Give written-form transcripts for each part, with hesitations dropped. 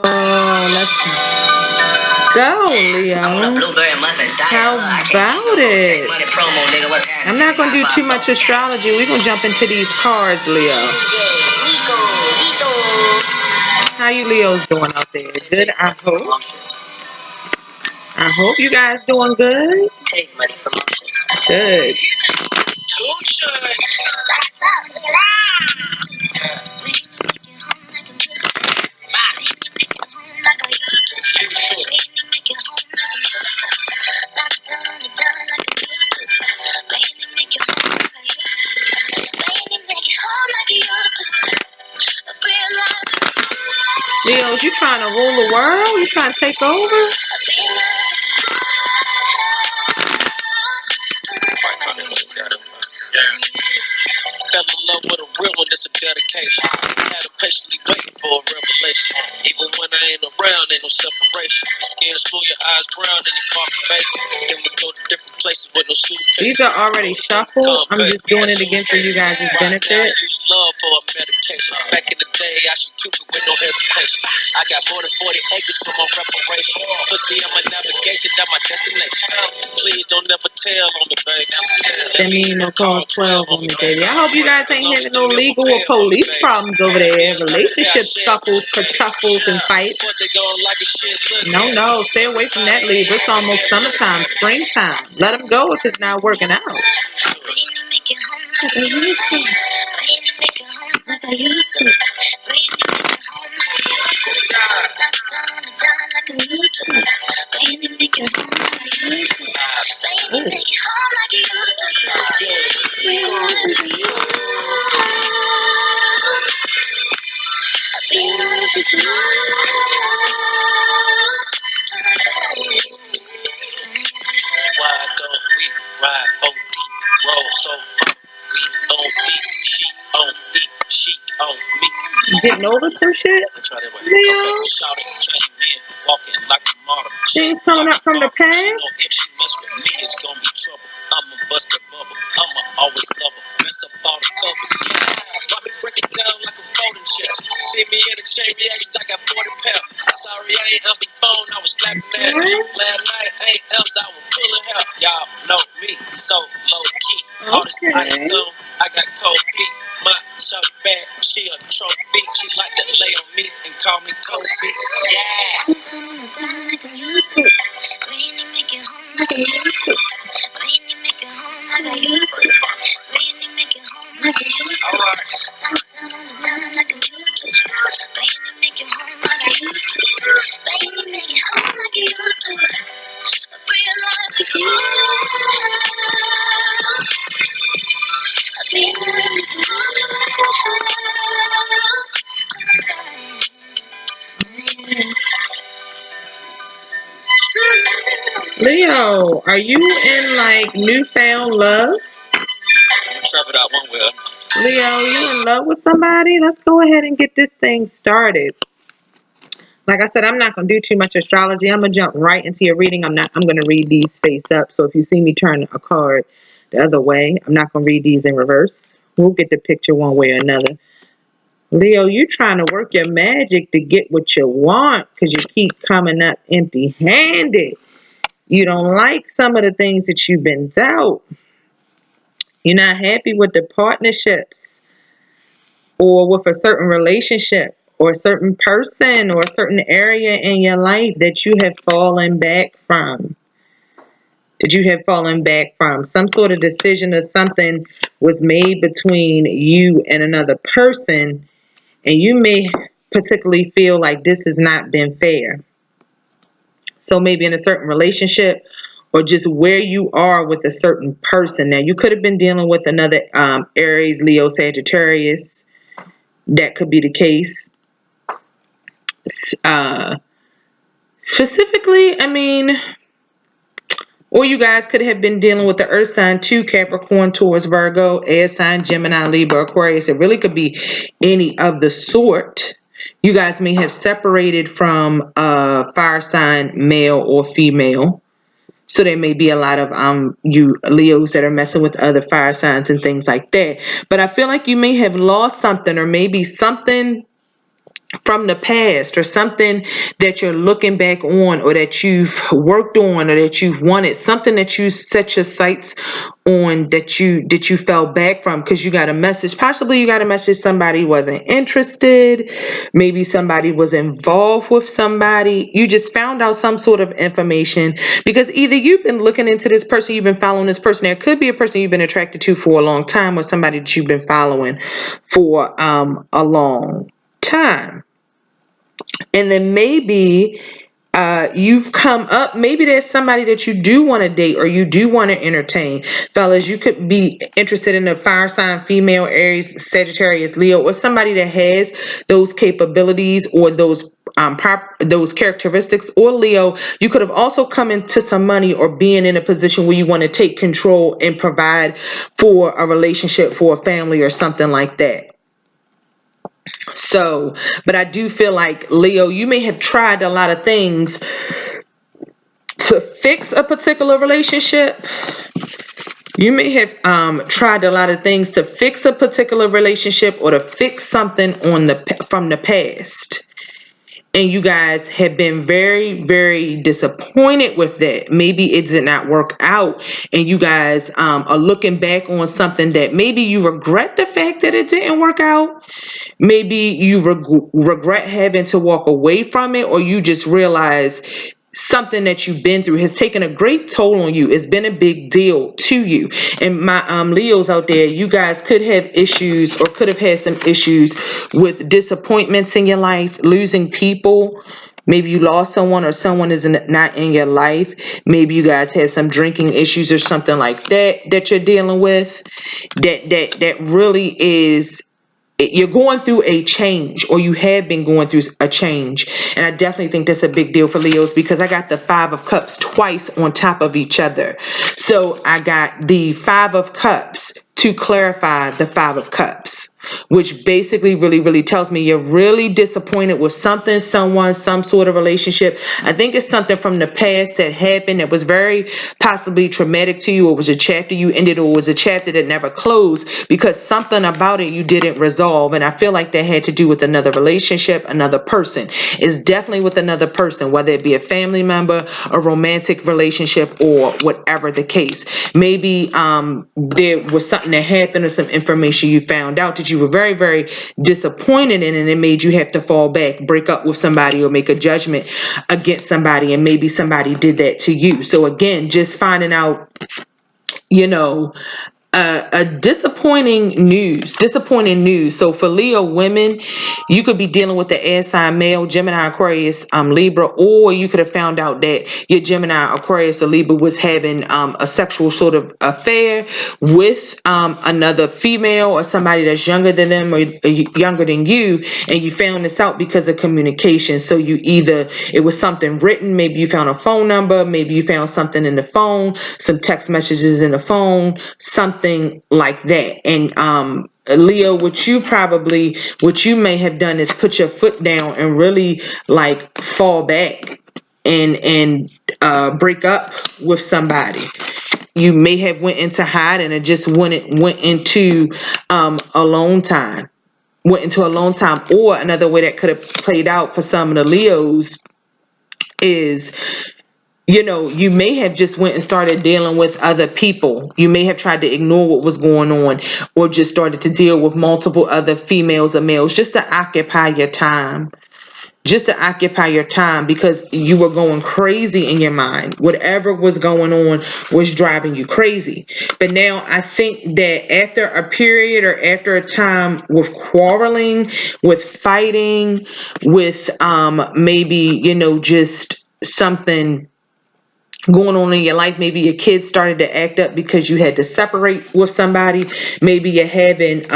Oh, let's go, Leo. How about it? I'm not going to do too much astrology. We're going to jump into these cards, Leo. How you Leos doing out there? Good, I hope. I hope you guys doing good. Good. Leos, you trying to rule the world? You trying to take over? Fell in love with a real one, that's a dedication. Had to patiently waiting for a revelation. Even when I ain't around, ain't no separation. Your skin is full, your eyes brown, and your far from basic. Then we go to different places with no suitcase. These are already shuffled. I'm just doing it again for you guys' benefit. I use love for a medication. Back in the day, I should Cupid with no hesitation. I got more than 40 acres for my reparation. Pussy on my navigation, that's my destination. Please don't never tell on me, baby. That mean no call 12 on me, baby. I hope you guys ain't having no legal or police problems over there. Relationship scuffles, kertuffles, and fights. No, stay away from that, Libra. It's almost summertime, springtime. Let them go if it's not working out. Why don't we ride 4 deep, roll so far? We on me, she on me, she on me. You getting over some shit? Try that way. Okay, shouting, came in, walking like a martyr. Things coming up from the past? She know if she mess with me, it's gonna be trouble. I'ma bust that bubble, I'ma always love her. Mess up all the covers, yeah. Let me break it down like a folding chair. See me in the chain reactions, I got 40 pounds. Sorry, I ain't answered the phone, I was slapping that. Last night, ain't else, I was pulling hell. Y'all know me, so low key. All this ice on, I got cold feet. My shorty bad, she a trophy. She like to lay on me and call me cozy. Yeah. Leo, are you in like newfound love? Trap it out one way. Leo, you in love with somebody? Let's go ahead and get this thing started. Like I said, I'm not going to do too much astrology. I'm going to jump right into your reading. I'm going to read these face up. So if you see me turn a card the other way, I'm not going to read these in reverse. We'll get the picture one way or another. Leo, you trying to work your magic to get what you want because you keep coming up empty-handed. You don't like some of the things that you've been dealt. You're not happy with the partnerships or with a certain relationship or a certain person or a certain area in your life that you have fallen back from. Some sort of decision or something was made between you and another person, and you may particularly feel like this has not been fair. So maybe in a certain relationship or just where you are with a certain person. Now, you could have been dealing with another Aries, Leo, Sagittarius. That could be the case. Specifically, I mean, or you guys could have been dealing with the Earth sign too, Capricorn, Taurus, Virgo, Air sign, Gemini, Libra, Aquarius. It really could be any of the sort. You guys may have separated from a fire sign, male or female. So there may be a lot of you Leos that are messing with other fire signs and things like that. But I feel like you may have lost something, or maybe something from the past, or something that you're looking back on, or that you've worked on, or that you've wanted, something that you set your sights on, that you fell back from because you got a message. Possibly you got a message somebody wasn't interested, maybe somebody was involved with somebody. You just found out some sort of information because either you've been looking into this person, you've been following this person. There could be a person you've been attracted to for a long time, or somebody that you've been following for a long time. And then maybe you've come up, maybe there's somebody that you do want to date or you do want to entertain. Fellas, you could be interested in a fire sign female, Aries, Sagittarius, Leo, or somebody that has those capabilities or those characteristics. Or Leo, you could have also come into some money or being in a position where you want to take control and provide for a relationship, for a family, or something like that. So, but I do feel like, Leo, you may have tried a lot of things to fix a particular relationship. You may have tried a lot of things to fix a particular relationship, or to fix something from the past. And you guys have been very, very disappointed with that. Maybe it did not work out, and you guys are looking back on something that maybe you regret the fact that it didn't work out. Maybe you regret having to walk away from it, or you just realize something that you've been through has taken a great toll on you. It's been a big deal to you. And my Leos out there, you guys could have issues, or could have had some issues with disappointments in your life, losing people. Maybe you lost someone, or someone is not in your life. Maybe you guys had some drinking issues or something like that you're dealing with. That really is, you're going through a change, or you have been going through a change. And I definitely think that's a big deal for Leos, because I got the Five of Cups twice on top of each other. So I got the Five of Cups to clarify the Five of Cups, which basically really, really tells me you're really disappointed with something, someone, some sort of relationship. I think it's something from the past that happened that was very possibly traumatic to you, or was a chapter you ended, or was a chapter that never closed because something about it you didn't resolve. And I feel like that had to do with another relationship, another person. It's definitely with another person, whether it be a family member, a romantic relationship, or whatever the case. Maybe there was something that happened, or some information you found out that you were very, very disappointed in, and it made you have to fall back, break up with somebody, or make a judgment against somebody, and maybe somebody did that to you. So again, just finding out, you know, a disappointing news. So for Leo women, you could be dealing with the air sign male, Gemini, Aquarius, Libra, or you could have found out that your Gemini, Aquarius, or Libra was having a sexual sort of affair with another female, or somebody that's younger than them, or younger than you, and you found this out because of communication. So it was something written, maybe you found a phone number, maybe you found something in the phone, some text messages in the phone, something like that. And Leo, what you may have done is put your foot down and really like fall back and break up with somebody. You may have went into hiding, and just went into alone time. Went into alone time. Or another way that could have played out for some of the Leos is, you may have just went and started dealing with other people. You may have tried to ignore what was going on, or just started to deal with multiple other females or males just to occupy your time. Because you were going crazy in your mind. Whatever was going on was driving you crazy. But now I think that after a period, or after a time with quarreling, with fighting, with maybe, just something going on in your life. Maybe your kids started to act up because you had to separate with somebody. Maybe you're having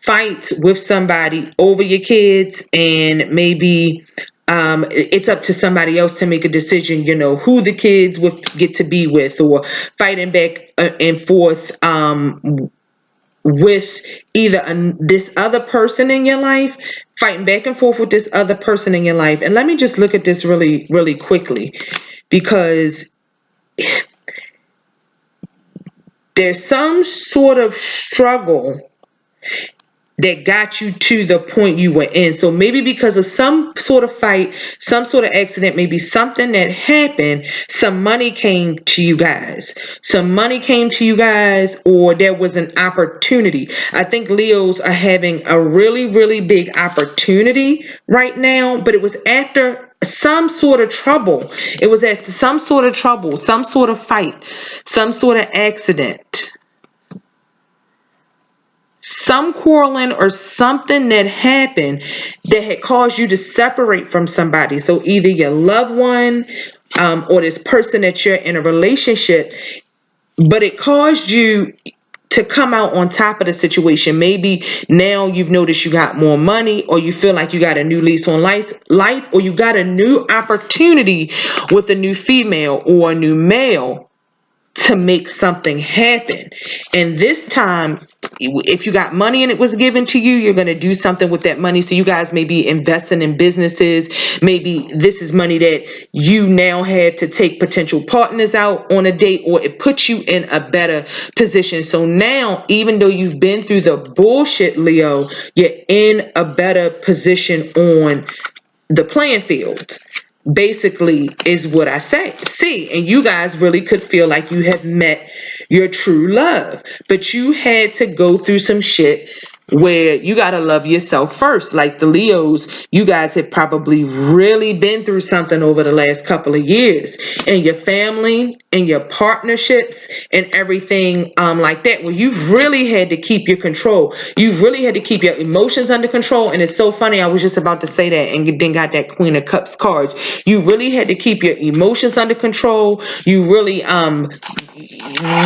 fights with somebody over your kids, and maybe it's up to somebody else to make a decision, who the kids would get to be with, or fighting back and forth with either this other person in your life, fighting back and forth with this other person in your life. And let me just look at this really, really quickly, because there's some sort of struggle that got you to the point you were in. So maybe because of some sort of fight, some sort of accident, maybe something that happened, some money came to you guys. Some money came to you guys, or there was an opportunity. I think Leos are having a really, really big opportunity right now, but it was after some sort of trouble. It was after some sort of trouble, some sort of fight, some sort of accident, some quarreling or something that happened that had caused you to separate from somebody. So either your loved one, or this person that you're in a relationship, but it caused you to come out on top of the situation. Maybe now you've noticed you got more money, or you feel like you got a new lease on life, or you got a new opportunity with a new female or a new male to make something happen. And this time, if you got money and it was given to you, you're going to do something with that money. So you guys may be investing in businesses. Maybe this is money that you now have to take potential partners out on a date, or it puts you in a better position. So now, even though you've been through the bullshit, Leo, you're in a better position on the playing field, basically, is what I see. And you guys really could feel like you have met your true love, but you had to go through some shit where you got to love yourself first. Like the Leos, you guys have probably really been through something over the last couple of years, and your family and your partnerships and everything like that, where you've really had to keep your control. You've really had to keep your emotions under control. And it's so funny, I was just about to say that, and you then got that Queen of Cups cards. You really had to keep your emotions under control. You really,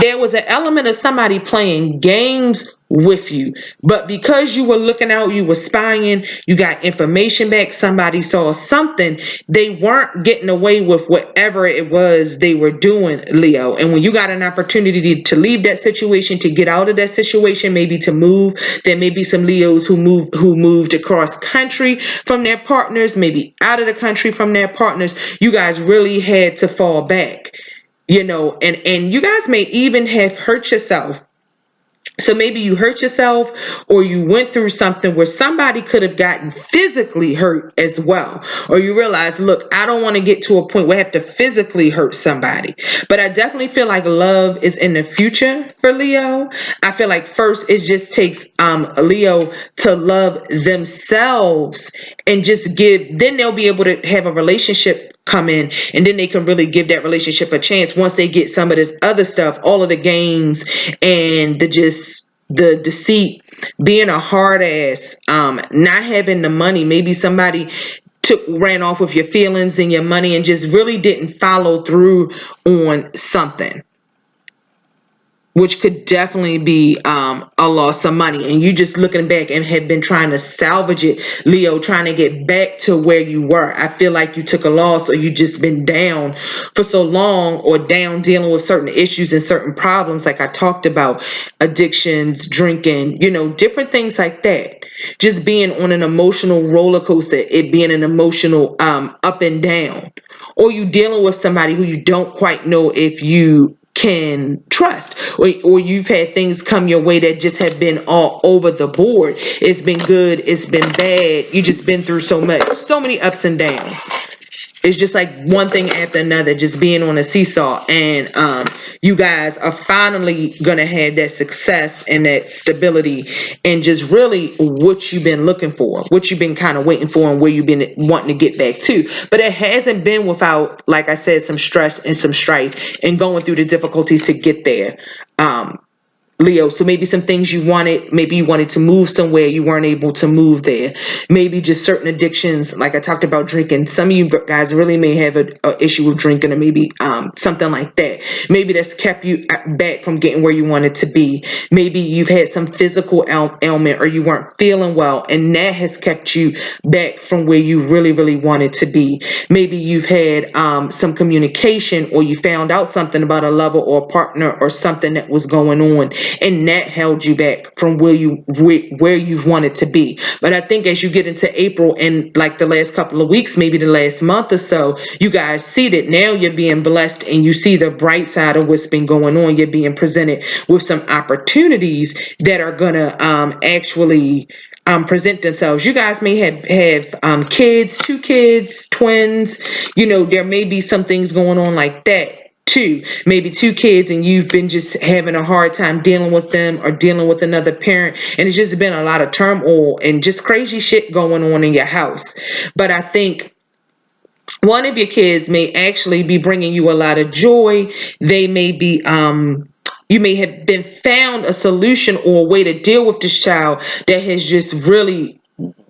there was an element of somebody playing games with you, but because you were looking out, you were spying, you got information back, somebody saw something, they weren't getting away with whatever it was they were doing, Leo. And when you got an opportunity to leave that situation, to get out of that situation, maybe to move, there may be some Leos who moved across country from their partners, maybe out of the country from their partners. You guys really had to fall back, and you guys may even have hurt yourself. So maybe you hurt yourself, or you went through something where somebody could have gotten physically hurt as well. Or you realize, look, I don't want to get to a point where I have to physically hurt somebody. But I definitely feel like love is in the future for Leo. I feel like first it just takes Leo to love themselves and just then they'll be able to have a relationship come in, and then they can really give that relationship a chance once they get some of this other stuff, all of the games and the deceit, being a hard ass, not having the money. Maybe somebody ran off with your feelings and your money and just really didn't follow through on something, which could definitely be a loss of money. And you just looking back and have been trying to salvage it, Leo, trying to get back to where you were. I feel like you took a loss, or you just been down for so long, or down dealing with certain issues and certain problems, like I talked about, addictions, drinking, different things like that. Just being on an emotional roller coaster, it being an emotional up and down. Or you dealing with somebody who you don't quite know if you can trust, or you've had things come your way that just have been all over the board. It's been good, it's been bad. You just been through so much, so many ups and downs. It's just like one thing after another, just being on a seesaw. And you guys are finally gonna have that success and that stability, and just really what you've been looking for, what you've been kind of waiting for, and where you've been wanting to get back to. But it hasn't been without, like I said, some stress and some strife and going through the difficulties to get there. Leo, so maybe some things you wanted, maybe you wanted to move somewhere, you weren't able to move there. Maybe just certain addictions, like I talked about drinking. Some of you guys really may have an issue with drinking, or maybe something like that. Maybe that's kept you back from getting where you wanted to be. Maybe you've had some physical ailment, or you weren't feeling well, and that has kept you back from where you really, really wanted to be. Maybe you've had some communication, or you found out something about a lover or a partner or something that was going on, and that held you back from where you've wanted to be. But I think as you get into April and like the last couple of weeks, maybe the last month or so, you guys see that now you're being blessed and you see the bright side of what's been going on. You're being presented with some opportunities that are gonna actually present themselves. You guys may have kids, 2 kids, twins. There may be some things going on like that too. Maybe 2 kids and you've been just having a hard time dealing with them or dealing with another parent, and it's just been a lot of turmoil and just crazy shit going on in your house. But I think one of your kids may actually be bringing you a lot of joy. They may be you may have been found a solution or a way to deal with this child that has just really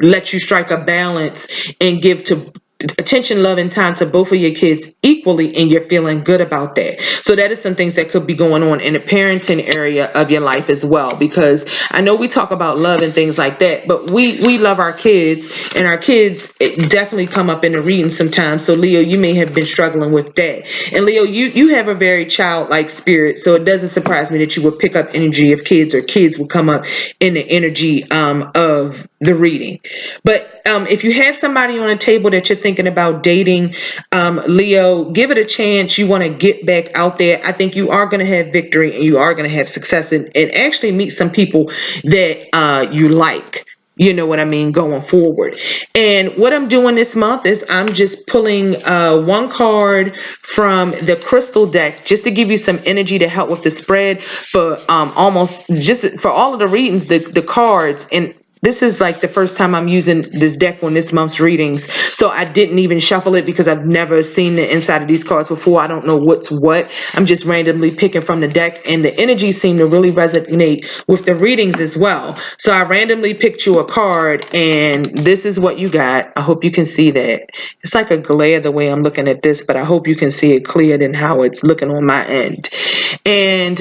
let you strike a balance and give to attention, love, and time to both of your kids equally, and you're feeling good about that. So that is some things that could be going on in the parenting area of your life as well, because I know we talk about love and things like that, but we love our kids, and our kids definitely come up in the reading sometimes. So Leo, you may have been struggling with that. And Leo, you have a very childlike spirit, so it doesn't surprise me that you would pick up energy of kids, or kids would come up in the energy of the reading. But if you have somebody on a table that you're thinking about dating, Leo, give it a chance. You want to get back out there. I think you are going to have victory and you are going to have success, and actually meet some people that you like. You know what I mean, going forward. And what I'm doing this month is I'm just pulling one card from the crystal deck just to give you some energy to help with the spread for almost just for all of the readings, the cards. And this is like the first time I'm using this deck on this month's readings. So I didn't even shuffle it because I've never seen the inside of these cards before. I don't know what's what. I'm just randomly picking from the deck, and the energies seem to really resonate with the readings as well. So I randomly picked you a card, and this is what you got. I hope you can see that. It's like a glare the way I'm looking at this, but I hope you can see it clearer than how it's looking on my end. And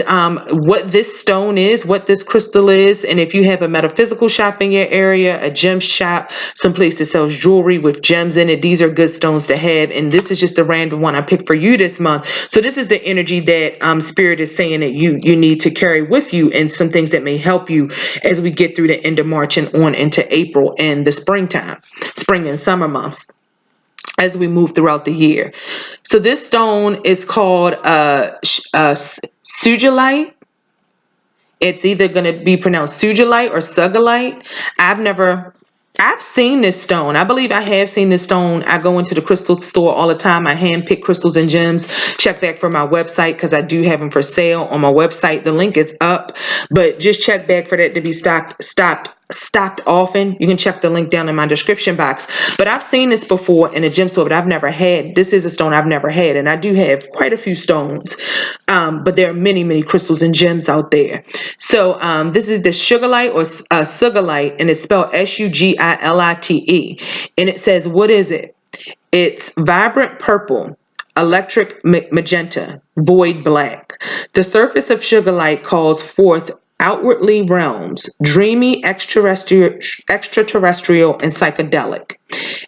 what this stone is, what this crystal is, and if you have a metaphysical shop in your area, a gem shop, someplace that sells jewelry with gems in it, these are good stones to have. And this is just a random one I picked for you this month. So this is the energy that Spirit is saying that you need to carry with you, and some things that may help you as we get through the end of March and on into April and the spring and summer months as we move throughout the year. So this stone is called sugilite. It's either going to be pronounced sugilite or sugilite. I've seen this stone. I believe I have seen this stone. I go into the crystal store all the time. I hand pick crystals and gems. Check back for my website because I do have them for sale on my website. The link is up, but just check back for that to be stocked often. You can check the link down in my description box. But I've seen this before in a gem store, but I've never had. This is a stone I've never had, and I do have quite a few stones. But there are many, many crystals and gems out there. So this is the sugilite or sugilite, and it's spelled Sugilite. And it says, what is it? It's vibrant purple, electric magenta, void black. The surface of sugilite calls forth outwardly realms, dreamy, extraterrestrial, and psychedelic.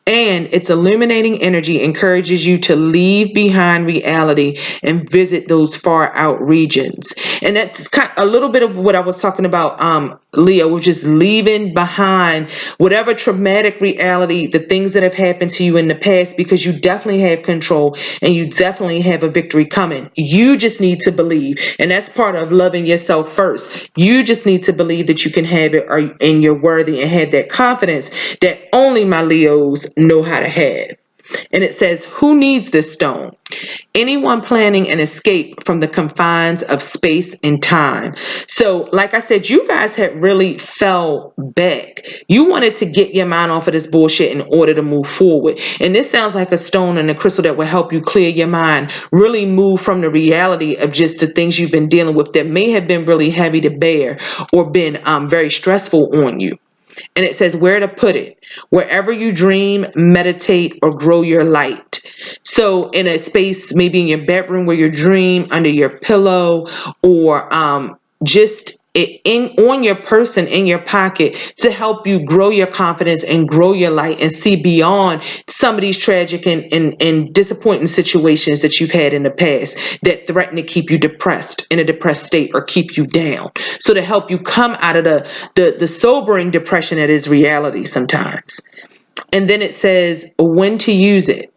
And its illuminating energy encourages you to leave behind reality and visit those far out regions. And that's kind of a little bit of what I was talking about, Leo, which is leaving behind whatever traumatic reality, the things that have happened to you in the past, because you definitely have control and you definitely have a victory coming. You just need to believe. And that's part of loving yourself first. You just need to believe that you can have it, and you're worthy, and have that confidence that only my Leos know how to have. And it says, who needs this stone? Anyone planning an escape from the confines of space and time. So, like I said, you guys had really fell back. You wanted to get your mind off of this bullshit in order to move forward. And this sounds like a stone and a crystal that will help you clear your mind, really move from the reality of just the things you've been dealing with that may have been really heavy to bear or been very stressful on you. And it says where to put it. Wherever you dream, meditate, or grow your light. So in a space, maybe in your bedroom where you dream, under your pillow, or just on your person, in your pocket, to help you grow your confidence and grow your light and see beyond some of these tragic and disappointing situations that you've had in the past that threaten to keep you depressed, in a depressed state, or keep you down. So to help you come out of the sobering depression that is reality sometimes. And then it says when to use it.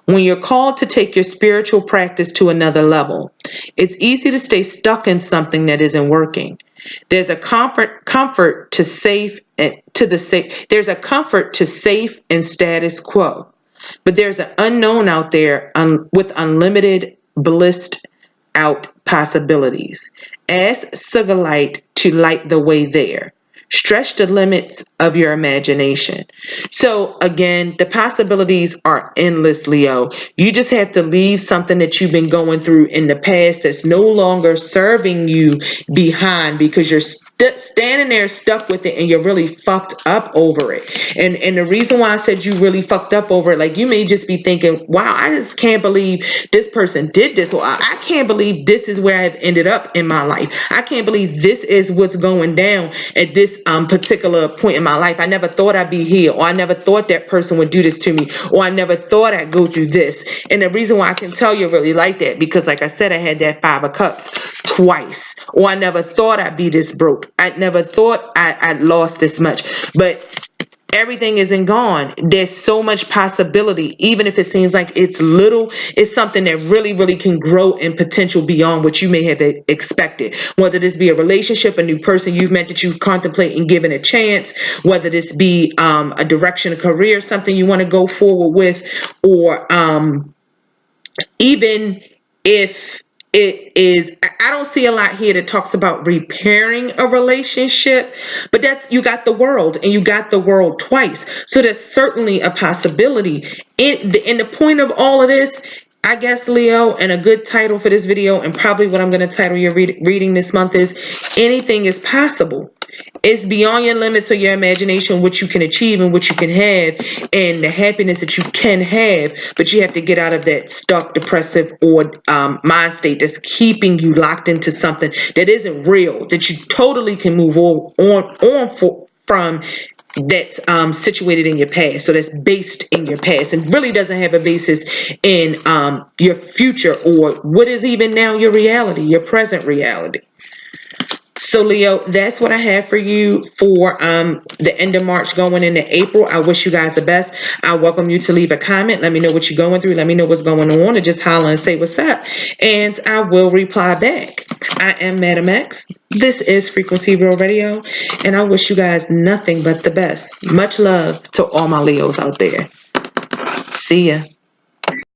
When you're called to take your spiritual practice to another level, it's easy to stay stuck in something that isn't working. There's a comfort to safe and status quo, but there's an unknown out there with unlimited blissed out possibilities. Ask Sugarlight to light the way there. Stretch the limits of your imagination. So again, the possibilities are endless, Leo. You just have to leave something that you've been going through in the past that's no longer serving you behind, because you're standing there stuck with it and you're really fucked up over it. And the reason why I said you really fucked up over it, like you may just be thinking, wow, I just can't believe this person did this. Well, I can't believe this is where I've ended up in my life. I can't believe this is what's going down at this particular point in my life. I never thought I'd be here, or I never thought that person would do this to me, or I never thought I'd go through this. And the reason why I can tell you really like that, because like I said, I had that 5 of Cups twice. Or I never thought I'd be this broke. I never thought I'd lost this much. But everything isn't gone. There's so much possibility. Even if it seems like it's little, it's something that really, really can grow in potential beyond what you may have expected. Whether this be a relationship, a new person you've met that you contemplate and given a chance, whether this be a direction, a career, something you want to go forward with, or even if it is, I don't see a lot here that talks about repairing a relationship, but you got the world, and you got the world twice. So there's certainly a possibility. And the point of all of this, I guess, Leo, and a good title for this video, and probably what I'm going to title your reading this month, is anything is possible. It's beyond your limits of your imagination, what you can achieve and what you can have, and the happiness that you can have. But you have to get out of that stuck, depressive, or mind state that's keeping you locked into something that isn't real, that you totally can move from, that's situated in your past. So that's based in your past and really doesn't have a basis in your future, or what is even now your reality, your present reality. So Leo, that's what I have for you for the end of March going into April. I wish you guys the best. I welcome you to leave a comment. Let me know what you're going through. Let me know what's going on, or just holler and say what's up, and I will reply back. I am Madam X. This is Frequency Real Radio, and I wish you guys nothing but the best. Much love to all my Leos out there. See ya.